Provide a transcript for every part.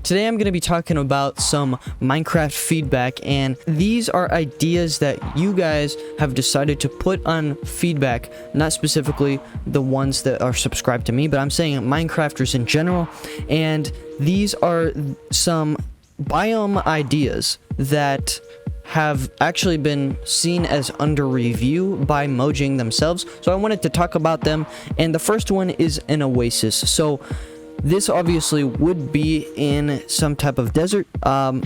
Today I'm going to be talking about some Minecraft feedback, and these are ideas that you guys have decided to put on feedback, not specifically the ones that are subscribed to me, but I'm saying Minecrafters in general. And these are some biome ideas that have actually been seen as under review by Mojang themselves, so I wanted to talk about them. And the first one is an oasis. So this obviously would be in some type of desert,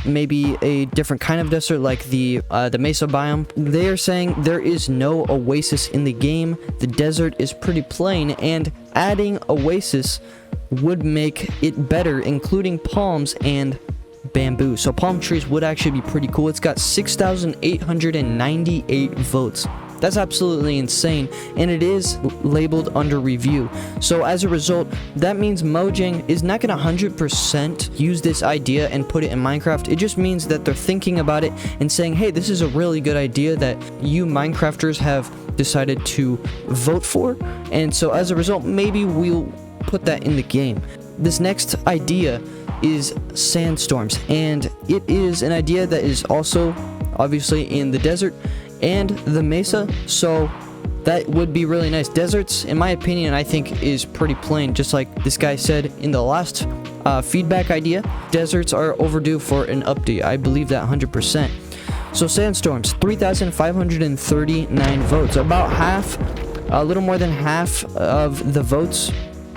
maybe a different kind of desert like the mesa biome. They are saying there is no oasis in the game. The desert is pretty plain, and adding oasis would make it better, including palms and bamboo. So palm trees would actually be pretty cool. It's got 6,898 votes. That's absolutely insane, and it is labeled under review. So as a result, that means Mojang is not going to 100% use this idea and put it in Minecraft. It just means that they're thinking about it and saying, hey, this is a really good idea that you Minecrafters have decided to vote for, and so as a result, maybe we'll put that in the game. This next idea is sandstorms, and it is an idea that is also obviously in the desert and the mesa, so that would be really nice. Deserts, in my opinion, I think is pretty plain, just like this guy said in the last feedback idea. Deserts are overdue for an update. I believe that 100%. So sandstorms, 3,539 votes, about half, a little more than half of the votes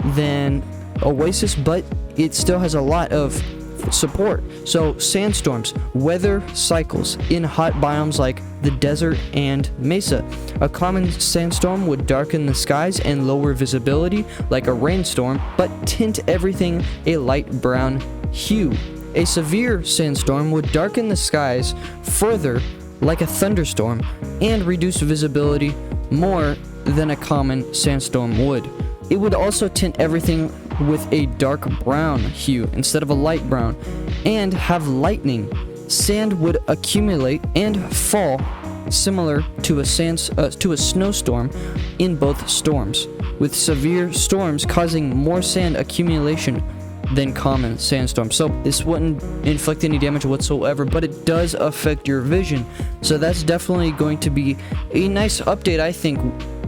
than oasis, but it still has a lot of support. So sandstorms, weather cycles in hot biomes like the desert and mesa. A common sandstorm would darken the skies and lower visibility like a rainstorm, but tint everything a light brown hue. A severe sandstorm would darken the skies further like a thunderstorm and reduce visibility more than a common sandstorm would. It would also tint everything with a dark brown hue instead of a light brown, and have lightning. Sand would accumulate and fall similar to a snowstorm in both storms, with severe storms causing more sand accumulation than common sandstorms. So this wouldn't inflict any damage whatsoever, but it does affect your vision. So that's definitely going to be a nice update, I think,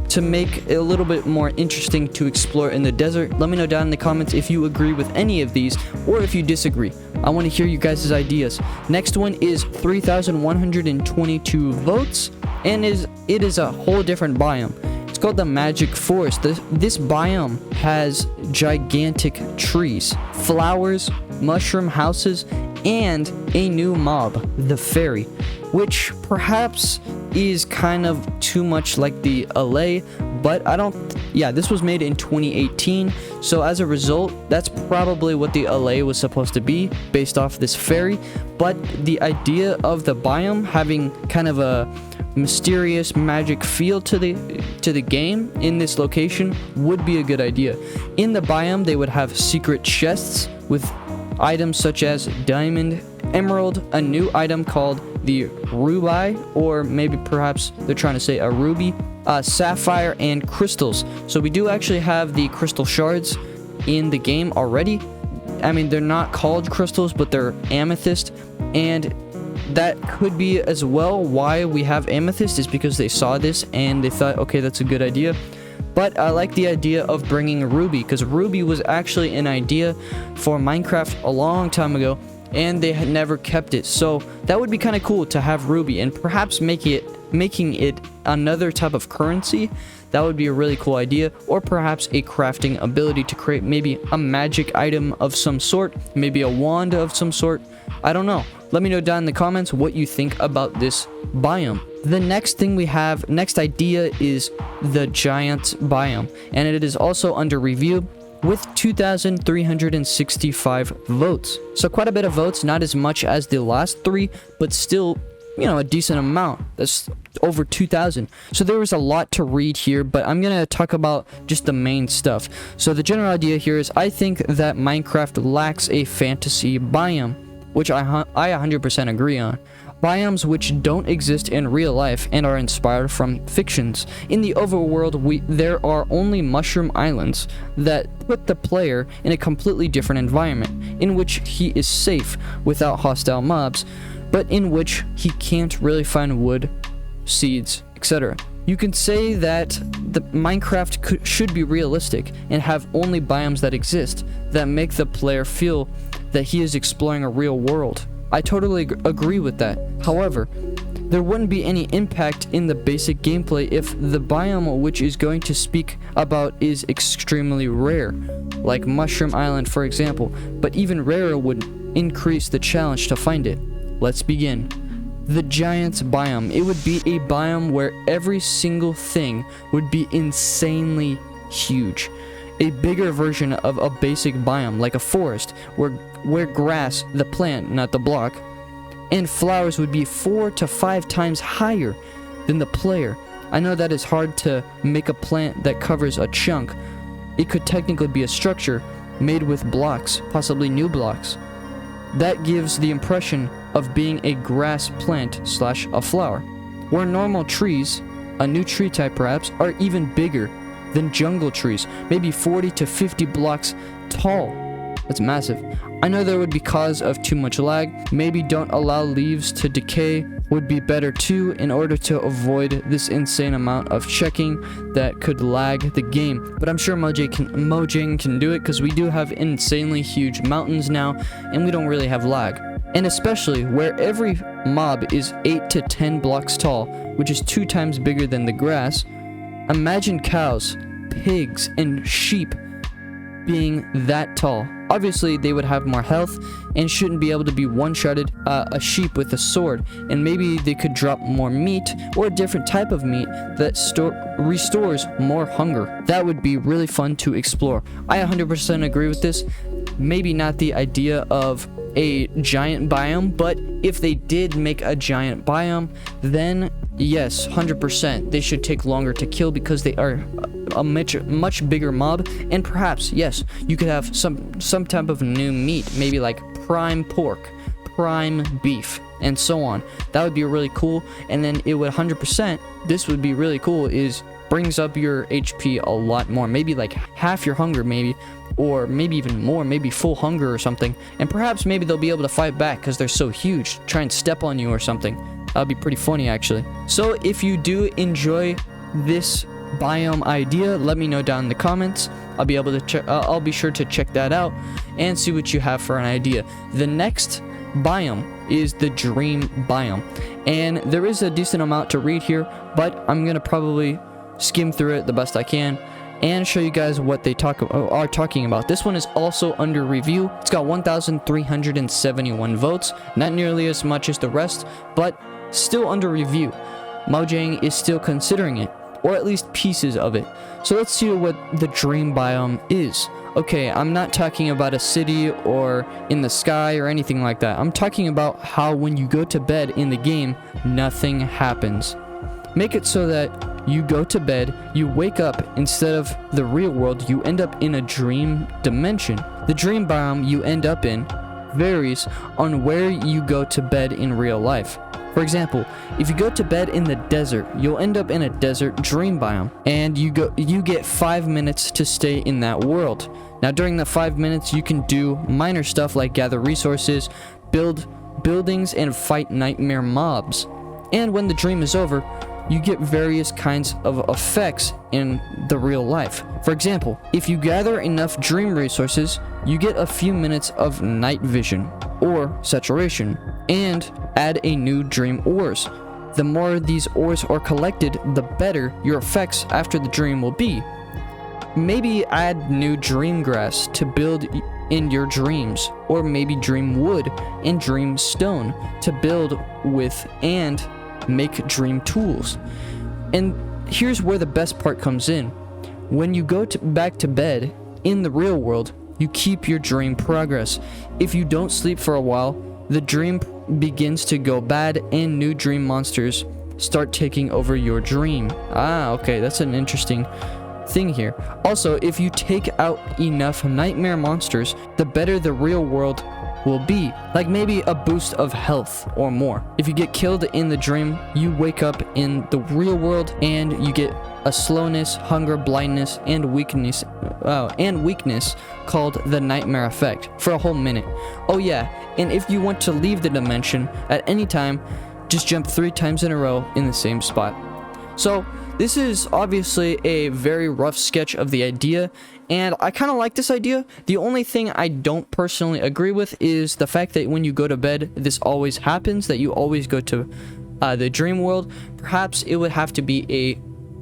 to make it a little bit more interesting to explore in the desert. Let me know down in the comments if you agree with any of these or if you disagree. I want to hear you guys' ideas. Next one is 3,122 votes, and it is a whole different biome. It's called the Magic Forest. This biome has gigantic trees, flowers, mushroom houses, and a new mob, the fairy, which perhaps is kind of too much like the LA, but this was made in 2018, so as a result, that's probably what the LA was supposed to be based off this fairy. But the idea of the biome having kind of a mysterious magic feel to the game in this location would be a good idea. In the biome, they would have secret chests with items such as diamond, emerald, a new item called the ruby, or maybe perhaps they're trying to say a ruby, sapphire, and crystals. So we do actually have the crystal shards in the game already. I mean, they're not called crystals, but they're amethyst, and that could be as well why we have amethyst, is because they saw this and they thought, okay, that's a good idea. But I like the idea of bringing ruby, because ruby was actually an idea for Minecraft a long time ago, and they had never kept it. So that would be kind of cool to have ruby, and perhaps making it another type of currency. That would be a really cool idea. Or perhaps a crafting ability to create maybe a magic item of some sort, maybe a wand of some sort. I don't know. Let me know down in the comments what you think about this biome. The next thing we have, next idea, is the giant biome, and it is also under review with 2,365 votes. So quite a bit of votes, not as much as the last three, but still, a decent amount. That's over 2,000. So there was a lot to read here, but I'm gonna talk about just the main stuff. So the general idea here is, I think that Minecraft lacks a fantasy biome, which I 100% agree on. biomes which don't exist in real life and are inspired from fictions. In the overworld, there are only mushroom islands that put the player in a completely different environment, in which he is safe without hostile mobs, but in which he can't really find wood, seeds, etc. You can say that the Minecraft should be realistic and have only biomes that exist that make the player feel that he is exploring a real world. I totally agree with that. However, there wouldn't be any impact in the basic gameplay if the biome which is going to speak about is extremely rare, like Mushroom Island for example, but even rarer would increase the challenge to find it. Let's begin. The Giants biome. It would be a biome where every single thing would be insanely huge. A bigger version of a basic biome, like a forest, where grass, the plant, not the block, and flowers would be 4 to 5 times higher than the player. I know that is hard to make a plant that covers a chunk. It could technically be a structure made with blocks, possibly new blocks. That gives the impression of being a grass plant slash a flower, where normal trees, a new tree type perhaps, are even bigger than jungle trees, maybe 40 to 50 blocks tall. That's massive. I know that would be cause of too much lag. Maybe don't allow leaves to decay would be better too, in order to avoid this insane amount of checking that could lag the game. But I'm sure Mojang can do it, because we do have insanely huge mountains now and we don't really have lag. And especially where every mob is 8 to 10 blocks tall, which is 2 times bigger than the grass. Imagine cows, pigs, and sheep being that tall. Obviously, they would have more health and shouldn't be able to be one-shotted a sheep with a sword, and maybe they could drop more meat or a different type of meat that restores more hunger. That would be really fun to explore. I 100% agree with this. Maybe not the idea of a giant biome, but if they did make a giant biome, then yes, 100%, they should take longer to kill because they are a much bigger mob. And perhaps, yes, you could have some type of new meat, maybe like prime pork, prime beef, and so on. That would be really cool. And then it would 100%, this would be really cool, is brings up your HP a lot more, maybe like half your hunger, maybe, or maybe even more, maybe full hunger or something. And perhaps maybe they'll be able to fight back because they're so huge, try and step on you or something. That'd be pretty funny actually. So if you do enjoy this biome idea, let me know down in the comments. I'll be able to check. I'll be sure to check that out and see what you have for an idea. The next biome is the dream biome, and there is a decent amount to read here, but I'm gonna probably skim through it the best I can and show you guys what they are talking about. This one is also under review. It's got 1,371 votes, not nearly as much as the rest, but still under review. Mojang is still considering it, or at least pieces of it. So let's see what the dream biome is. Okay, I'm not talking about a city or in the sky or anything like that. I'm talking about how when you go to bed in the game, nothing happens. Make it so that you go to bed, you wake up, instead of the real world, you end up in a dream dimension. The dream biome you end up in varies on where you go to bed in real life. For example, if you go to bed in the desert, you'll end up in a desert dream biome, and you get 5 minutes to stay in that world. Now during the 5 minutes, you can do minor stuff like gather resources, build buildings, and fight nightmare mobs. And when the dream is over, you get various kinds of effects in the real life. For example, if you gather enough dream resources, you get a few minutes of night vision or saturation, and add a new dream ores. The more these ores are collected, the better your effects after the dream will be. Maybe add new dream grass to build in your dreams, or maybe dream wood and dream stone to build with and make dream tools. And here's where the best part comes in. When you go back to bed in the real world, you keep your dream progress. If you don't sleep for a while, the dream begins to go bad and new dream monsters start taking over your dream. Okay, that's an interesting thing here. Also, if you take out enough nightmare monsters, the better the real world will be. Like maybe a boost of health or more. If you get killed in the dream, you wake up in the real world and you get a slowness, hunger, blindness, and weakness called the nightmare effect for a whole minute. Oh yeah, and if you want to leave the dimension at any time, just jump 3 times in a row in the same spot. So this is obviously a very rough sketch of the idea, and I kind of like this idea. The only thing I don't personally agree with is the fact that when you go to bed, this always happens, that you always go to the dream world. Perhaps it would have to be a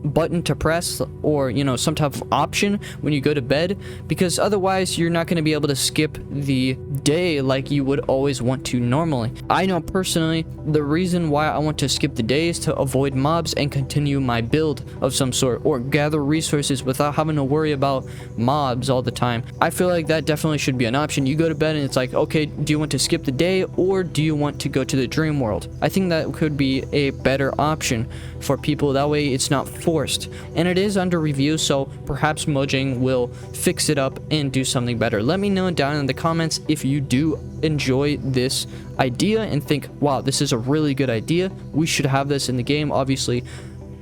button to press, or some type of option when you go to bed, because otherwise you're not going to be able to skip the day like you would always want to normally. I know personally the reason why I want to skip the day is to avoid mobs and continue my build of some sort, or gather resources without having to worry about mobs all the time. I feel like that definitely should be an option. You go to bed and it's like, okay, do you want to skip the day or do you want to go to the dream world? I think that could be a better option for people. That way it's not forced, and it is under review, so perhaps Mojang will fix it up and do something better. Let me know down in the comments if you do enjoy this idea and think, wow, this is a really good idea, we should have this in the game. Obviously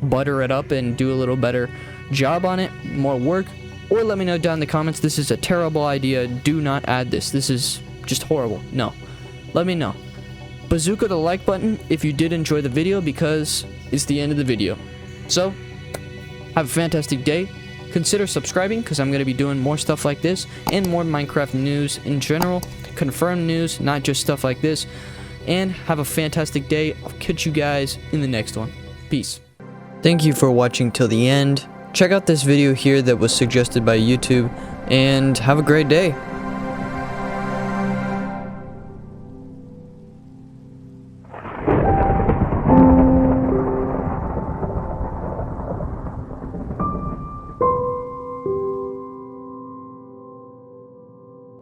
butter it up and do a little better job on it, more work. Or let me know down in the comments, this is a terrible idea, do not add this, this is just horrible. No, let me know. Bazooka the like button if you did enjoy the video, because it's the end of the video. So have a fantastic day. Consider subscribing, because I'm going to be doing more stuff like this and more Minecraft news in general, confirmed news, not just stuff like this. And have a fantastic day. I'll catch you guys in the next one. Peace. Thank you for watching till the end. Check out this video here that was suggested by YouTube, and have a great day.